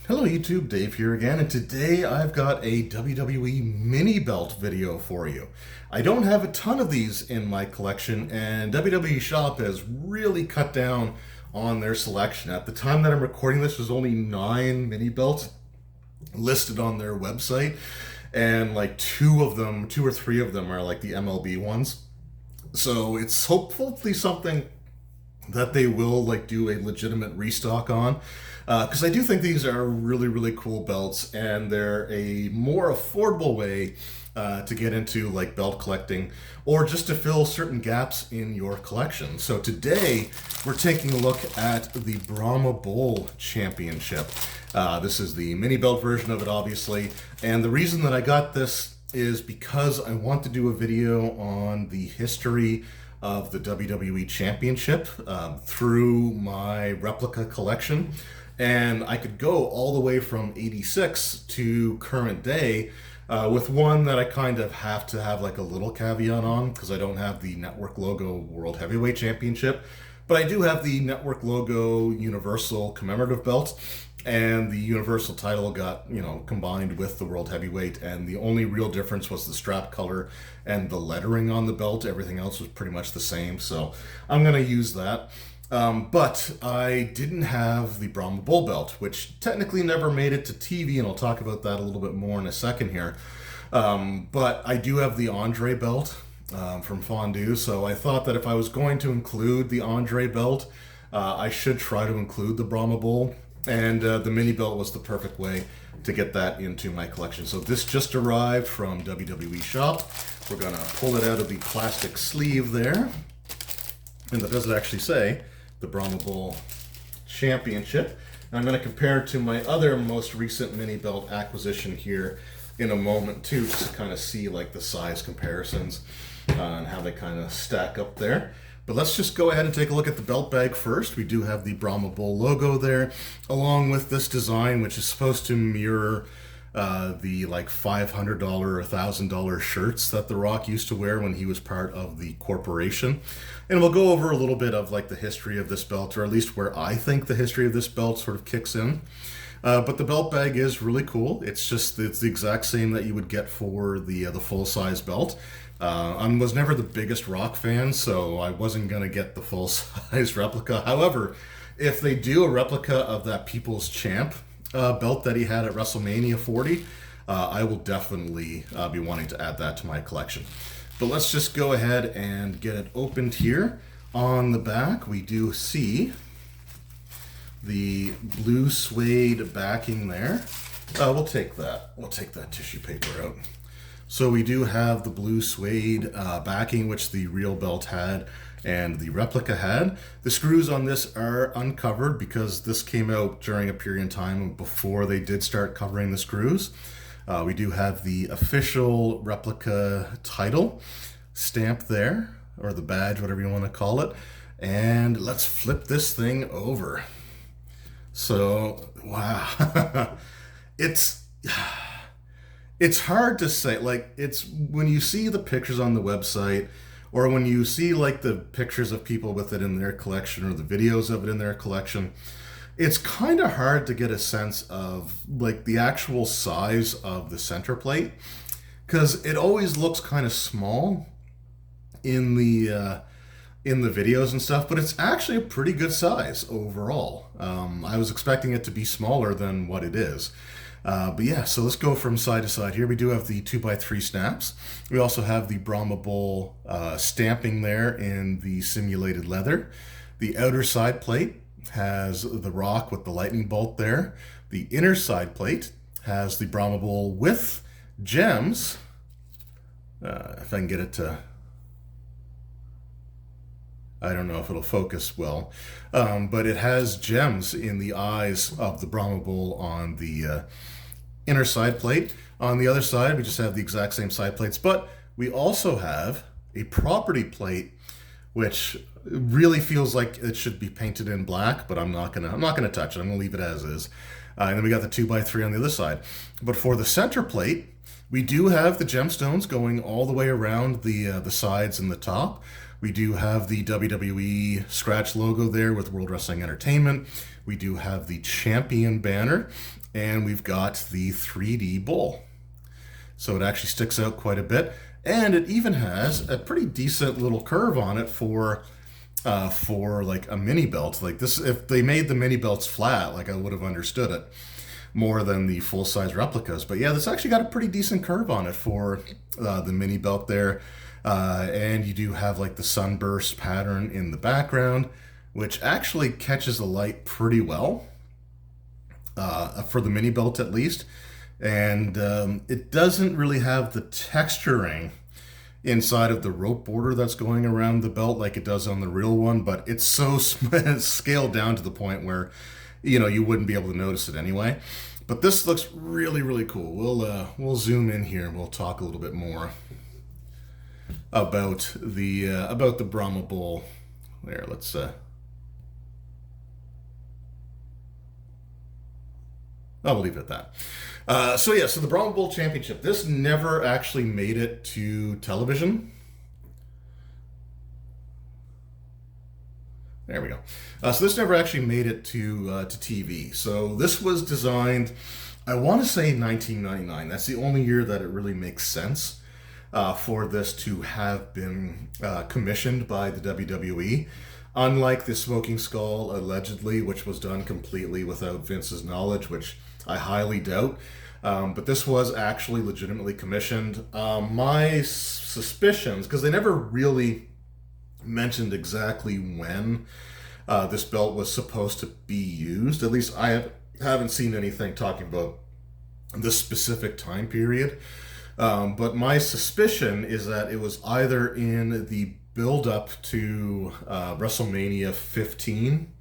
Hello YouTube, Dave here again, and today I've got a WWE mini belt video for you. I don't have a ton of these in my collection, and WWE Shop has really cut down on their selection. At the time that I'm recording this, there's only 9 mini belts listed on their website, and like 2 or 3 of them are like the MLB ones. So it's hopefully something that they will like do a legitimate restock on, because I do think these are really cool belts, and they're a more affordable way to get into like belt collecting or just to fill certain gaps in your collection. So today we're taking a look at the Brahma Bowl Championship. This is the mini belt version of it, obviously, and the reason that I got this is because I want to do a video on the history of the WWE Championship through my replica collection. And I could go all the way from 86 to current day with one that I kind of have to have like a little caveat on, because I don't have the network logo World Heavyweight Championship, but I do have the network logo Universal commemorative belt. And the Universal title got, combined with the World Heavyweight, and the only real difference was the strap color and the lettering on the belt. Everything else was pretty much the same, so I'm going to use that. But I didn't have the Brahma Bull belt, which technically never made it to TV, and I'll talk about that a little bit more in a second here. But I do have the Andre belt from Fondue, so I thought that if I was going to include the Andre belt, I should try to include the Brahma Bull. And the mini belt was the perfect way to get that into my collection. So this just arrived from WWE Shop. We're going to pull it out of the plastic sleeve there. And that doesn't actually say the Brahma Bowl Championship. And I'm going to compare it to my other most recent mini belt acquisition here in a moment too, just to kind of see like the size comparisons and how they kind of stack up there. But let's just go ahead and take a look at the belt bag first. We do have the Brahma Bull logo there, along with this design, which is supposed to mirror the like $500 or $1,000 shirts that The Rock used to wear when he was part of the corporation. And we'll go over a little bit of like the history of this belt, or at least where I think the history of this belt sort of kicks in. But the belt bag is really cool. It's the exact same that you would get for the full-size belt. I was never the biggest Rock fan, so I wasn't going to get the full-size replica. However, if they do a replica of that People's Champ belt that he had at WrestleMania 40, I will definitely be wanting to add that to my collection. But let's just go ahead and get it opened here. On the back, we do see the blue suede backing there. We'll take that. We'll take that tissue paper out. So we do have the blue suede backing, which the real belt had and the replica had. The screws on this are uncovered because this came out during a period of time before they did start covering the screws. We do have the official replica title stamped there, or the badge, whatever you want to call it. And let's flip this thing over. So, wow. It's hard to say, like, it's when you see the pictures on the website, or when you see like the pictures of people with it in their collection or the videos of it in their collection, it's kind of hard to get a sense of like the actual size of the center plate, because it always looks kind of small in the videos and stuff, but it's actually a pretty good size overall. I was expecting it to be smaller than what it is. But yeah, so let's go from side to side here. We do have the 2x3 snaps. We also have the Brahma Bull stamping there in the simulated leather. The outer side plate has the Rock with the lightning bolt there. The inner side plate has the Brahma Bull with gems. If I can get it to... I don't know if it'll focus well, but it has gems in the eyes of the Brahma Bull on the inner side plate. On the other side, we just have the exact same side plates, but we also have a property plate, which really feels like it should be painted in black, but I'm not gonna touch it. I'm gonna leave it as is. And then we got the 2x3 on the other side. But for the center plate, we do have the gemstones going all the way around the sides and the top. We do have the WWE scratch logo there with World Wrestling Entertainment. We do have the champion banner and we've got the 3D bull. So it actually sticks out quite a bit, and it even has a pretty decent little curve on it for like a mini belt. Like this, if they made the mini belts flat, like I would have understood it more than the full-size replicas. But yeah, this actually got a pretty decent curve on it for the mini belt there. And you do have like the sunburst pattern in the background, which actually catches the light pretty well, for the mini belt at least. And it doesn't really have the texturing inside of the rope border that's going around the belt like it does on the real one, but it's so scaled down to the point where, you know, you wouldn't be able to notice it anyway. But this looks really, really cool. We'll zoom in here and we'll talk a little bit more about the Brahma bull. There, let's I'll leave it at that. So yeah, so the Brahma Bull Championship. This never actually made it to television. There we go. So this never actually made it to TV. So this was designed, I want to say 1999. That's the only year that it really makes sense for this to have been commissioned by the WWE. Unlike the Smoking Skull, allegedly, which was done completely without Vince's knowledge, which I highly doubt. But this was actually legitimately commissioned. My suspicions, because they never really mentioned exactly when this belt was supposed to be used. At least I haven't seen anything talking about this specific time period. But my suspicion is that it was either in the build-up to WrestleMania 15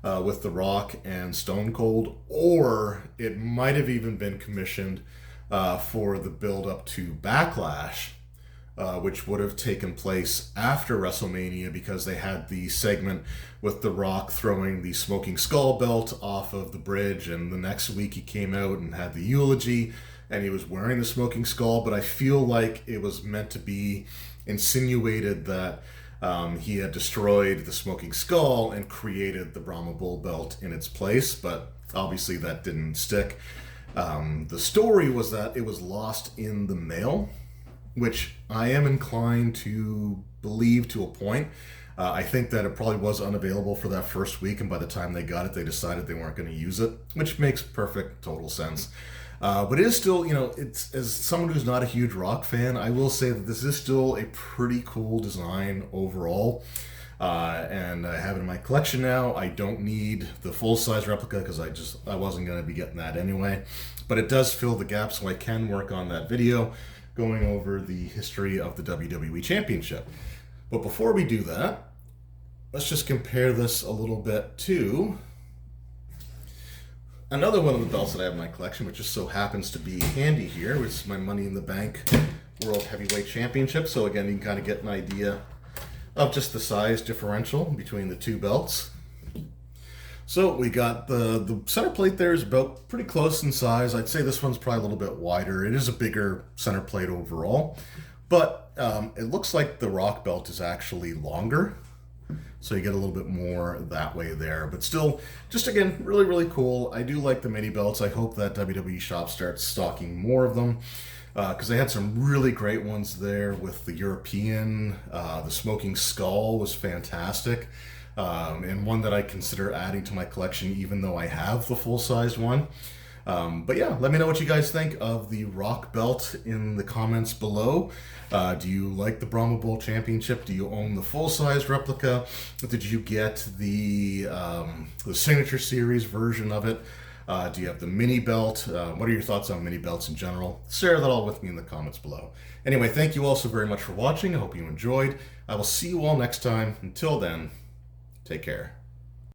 with The Rock and Stone Cold, or it might have even been commissioned for the build-up to Backlash, which would have taken place after WrestleMania, because they had the segment with The Rock throwing the Smoking Skull belt off of the bridge, and the next week he came out and had the eulogy, and he was wearing the Smoking Skull. But I feel like it was meant to be insinuated that he had destroyed the Smoking Skull and created the Brahma Bull belt in its place, but obviously that didn't stick. The story was that it was lost in the mail, which I am inclined to believe to a point. I think that it probably was unavailable for that first week, and by the time they got it, they decided they weren't going to use it, which makes perfect, total sense. But it is still, you know, it's, as someone who's not a huge Rock fan, I will say that this is still a pretty cool design overall. And I have it in my collection now. I don't need the full-size replica because I wasn't going to be getting that anyway. But it does fill the gap, so I can work on that video going over the history of the WWE Championship. But before we do that, let's just compare this a little bit to another one of the belts that I have in my collection, which just so happens to be handy here, which is my Money in the Bank World Heavyweight Championship. So again, you can kind of get an idea of just the size differential between the two belts. So we got the center plate there is about pretty close in size. I'd say this one's probably a little bit wider. It is a bigger center plate overall, but it looks like the Rock belt is actually longer. So you get a little bit more that way there. But still, just again, really, really cool. I do like the mini belts. I hope that WWE Shop starts stocking more of them, because they had some really great ones there with the European. The Smoking Skull was fantastic. And one that I consider adding to my collection, even though I have the full-size one. But yeah, let me know what you guys think of the Rock belt in the comments below. Do you like the Brahma Bull Championship? Do you own the full-size replica? Did you get the Signature Series version of it? Do you have the mini belt? What are your thoughts on mini belts in general? Share that all with me in the comments below. Anyway, thank you all so very much for watching. I hope you enjoyed. I will see you all next time. Until then, take care.